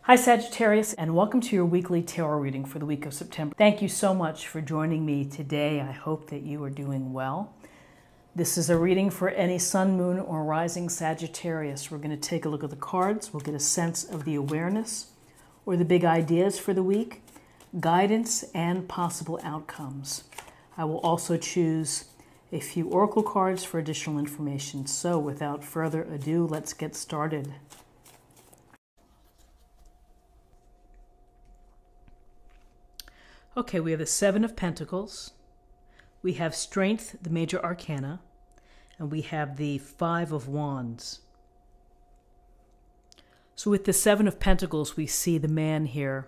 Hi Sagittarius, and welcome to your weekly tarot reading for the week of September. Thank you so much for joining me today. I hope that you are doing well. This is a reading for any sun, moon, or rising Sagittarius. We're going to take a look at the cards. We'll get a sense of the awareness or the big ideas for the week, guidance, and possible outcomes. I will also choose a few oracle cards for additional information. So without further ado, let's get started. Okay, we have the Seven of Pentacles, we have Strength, the Major Arcana, and we have the Five of Wands. So with the Seven of Pentacles, we see the man here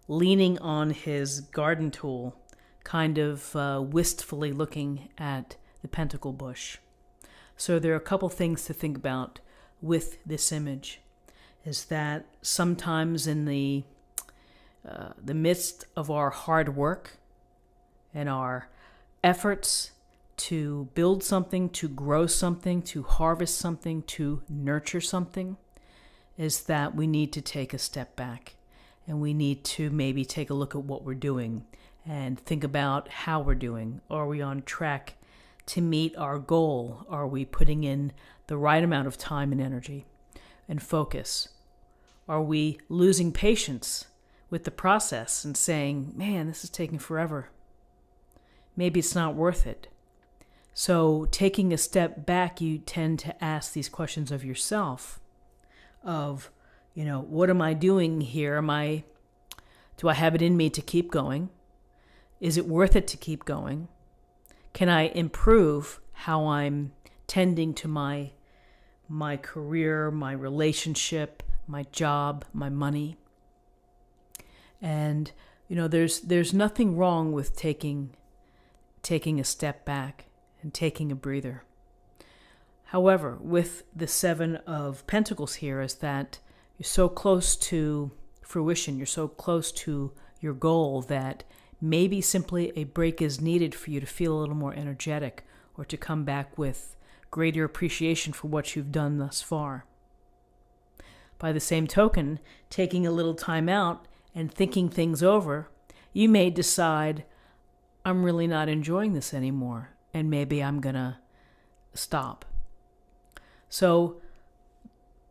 leaning on his garden tool, kind of wistfully looking at the pentacle bush. So there are a couple things to think about with this image, is that sometimes in the midst of our hard work and our efforts to build something, to grow something, to harvest something, to nurture something, is that we need to take a step back and we need to maybe take a look at what we're doing and think about how we're doing. Are we on track to meet our goal? Are we putting in the right amount of time and energy and focus? Are we losing patience with the process and saying, man, this is taking forever. Maybe it's not worth it. So taking a step back, you tend to ask these questions of yourself of, what am I doing here? Do I have it in me to keep going? Is it worth it to keep going? Can I improve how I'm tending to my career, my relationship, my job, my money? And, there's nothing wrong with taking a step back and taking a breather. However, with the Seven of Pentacles here is that you're so close to fruition, you're so close to your goal that maybe simply a break is needed for you to feel a little more energetic or to come back with greater appreciation for what you've done thus far. By the same token, taking a little time out and thinking things over, you may decide, I'm really not enjoying this anymore, and maybe I'm going to stop. So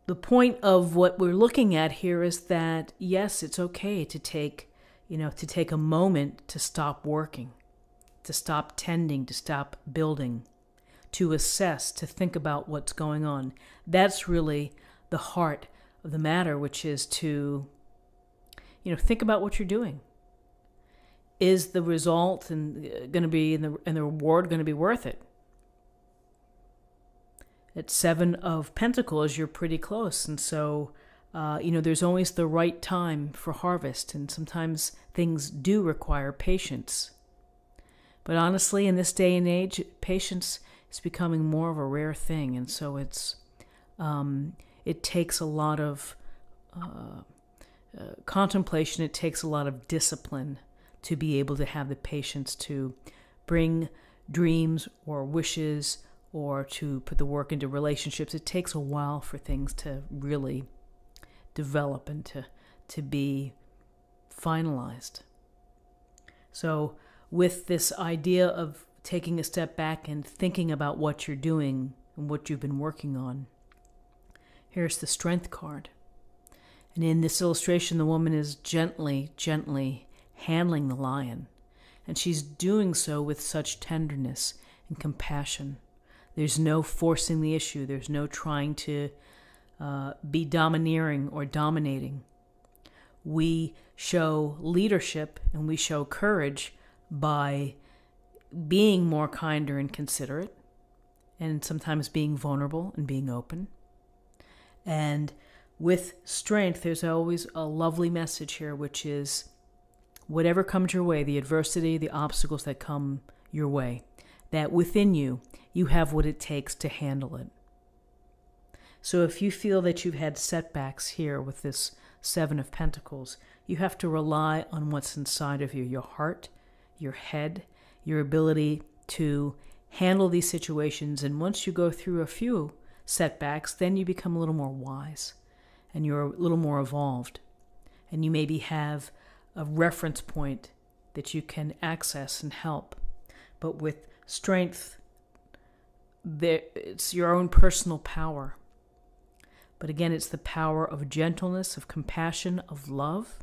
the point of what we're looking at here is that, yes, it's okay to take a moment to stop working, to stop tending, to stop building, to assess, to think about what's going on. That's really the heart of the matter, which is to think about what you're doing. Is the result going to be and the reward going to be worth it? At Seven of Pentacles, you're pretty close, and so there's always the right time for harvest, and sometimes things do require patience. But honestly, in this day and age, patience is becoming more of a rare thing, and so it takes a lot of contemplation. It takes a lot of discipline to be able to have the patience to bring dreams or wishes or to put the work into relationships. It takes a while for things to really develop and to be finalized. So with this idea of taking a step back and thinking about what you're doing and what you've been working on, here's the Strength card. And in this illustration, the woman is gently handling the lion. And she's doing so with such tenderness and compassion. There's no forcing the issue. There's no trying to be domineering or dominating. We show leadership and we show courage by being more kinder and considerate, and sometimes being vulnerable and being open. And with Strength, there's always a lovely message here, which is whatever comes your way, the adversity, the obstacles that come your way, that within you, you have what it takes to handle it. So if you feel that you've had setbacks here with this Seven of Pentacles, you have to rely on what's inside of you, your heart, your head, your ability to handle these situations. And once you go through a few setbacks, then you become a little more wise and you're a little more evolved. and you maybe have a reference point that you can access and help. But with strength, it's your own personal power. But again, it's the power of gentleness, of compassion, of love,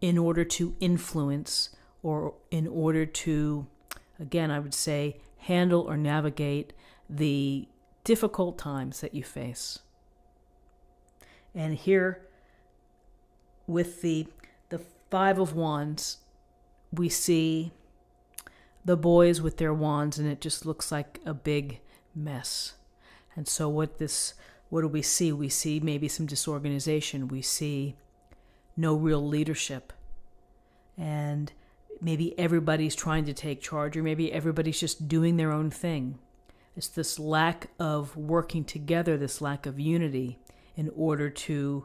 in order to influence, or in order to, again, I would say, handle or navigate the difficult times that you face. And here, with the Five of Wands, we see the boys with their wands, and it just looks like a big mess. And so what do we see? We see maybe some disorganization. We see no real leadership. And maybe everybody's trying to take charge, or maybe everybody's just doing their own thing. It's this lack of working together, this lack of unity in order to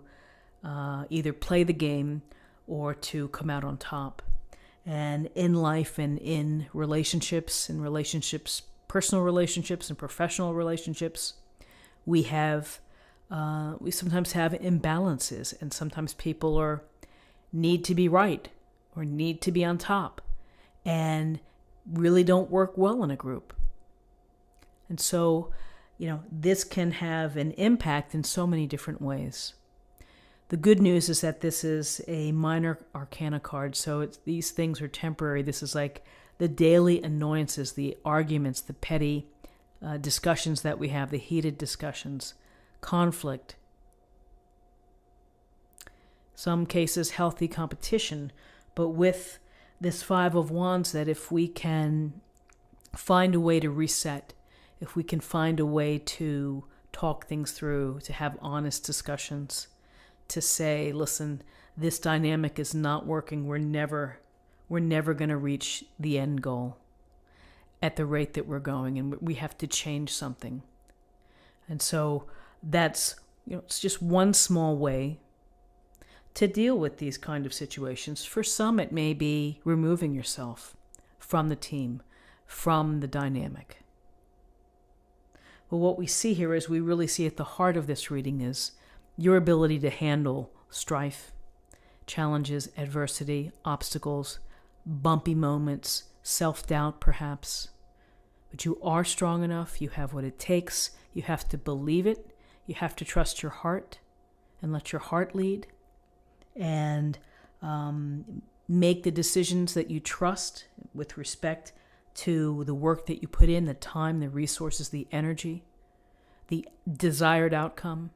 either play the game or to come out on top. And in life and in relationships, personal relationships and professional relationships, we sometimes have imbalances, and sometimes people need to be right or need to be on top and really don't work well in a group. And so, this can have an impact in so many different ways. The good news is that this is a minor arcana card, so these things are temporary. This is like the daily annoyances, the arguments, the petty discussions that we have, the heated discussions, conflict. Some cases, healthy competition. But with this Five of Wands, that if we can find a way to reset, if we can find a way to talk things through, to have honest discussions, to say, listen, this dynamic is not working. We're never going to reach the end goal at the rate that we're going, and we have to change something. And so that's, it's just one small way to deal with these kind of situations. For some, it may be removing yourself from the team, from the dynamic. But what we see here is we really see at the heart of this reading is your ability to handle strife, challenges, adversity, obstacles, bumpy moments, self-doubt perhaps. But you are strong enough. You have what it takes. You have to believe it. You have to trust your heart and let your heart lead, and make the decisions that you trust with respect to the work that you put in, the time, the resources, the energy, the desired outcome.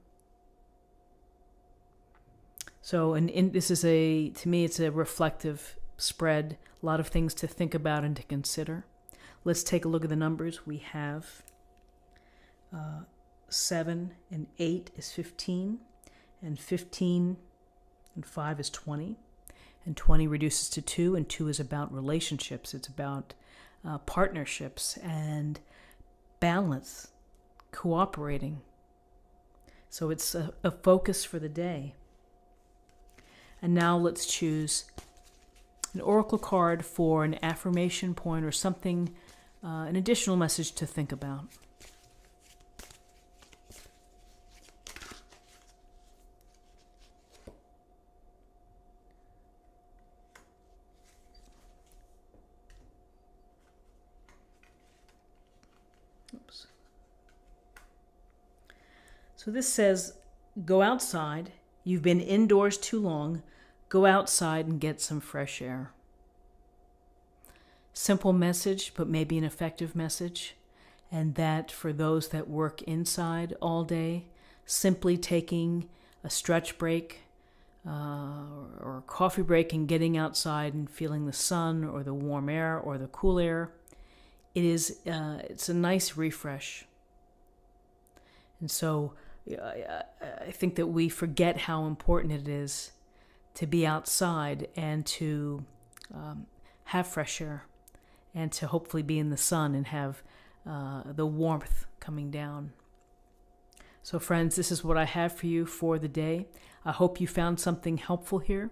So, this is to me, it's a reflective spread, a lot of things to think about and to consider. Let's take a look at the numbers. We have 7 and 8 is 15, and 15 and 5 is 20, and 20 reduces to 2, and 2 is about relationships. It's about partnerships and balance, cooperating. So it's a focus for the day. And now let's choose an oracle card for an affirmation point or something, an additional message to think about. Oops. So this says, go outside. You've been indoors too long. Go outside and get some fresh air. Simple message, but maybe an effective message. And that for those that work inside all day, simply taking a stretch break or a coffee break and getting outside and feeling the sun or the warm air or the cool air, it's a nice refresh. And so I think that we forget how important it is to be outside and to have fresh air and to hopefully be in the sun and have the warmth coming down. So friends, this is what I have for you for the day. I hope you found something helpful here.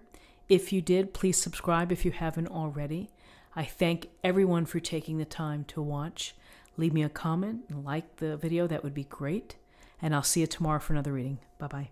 If you did, please subscribe if you haven't already. I thank everyone for taking the time to watch. Leave me a comment and like the video. That would be great. And I'll see you tomorrow for another reading. Bye-bye.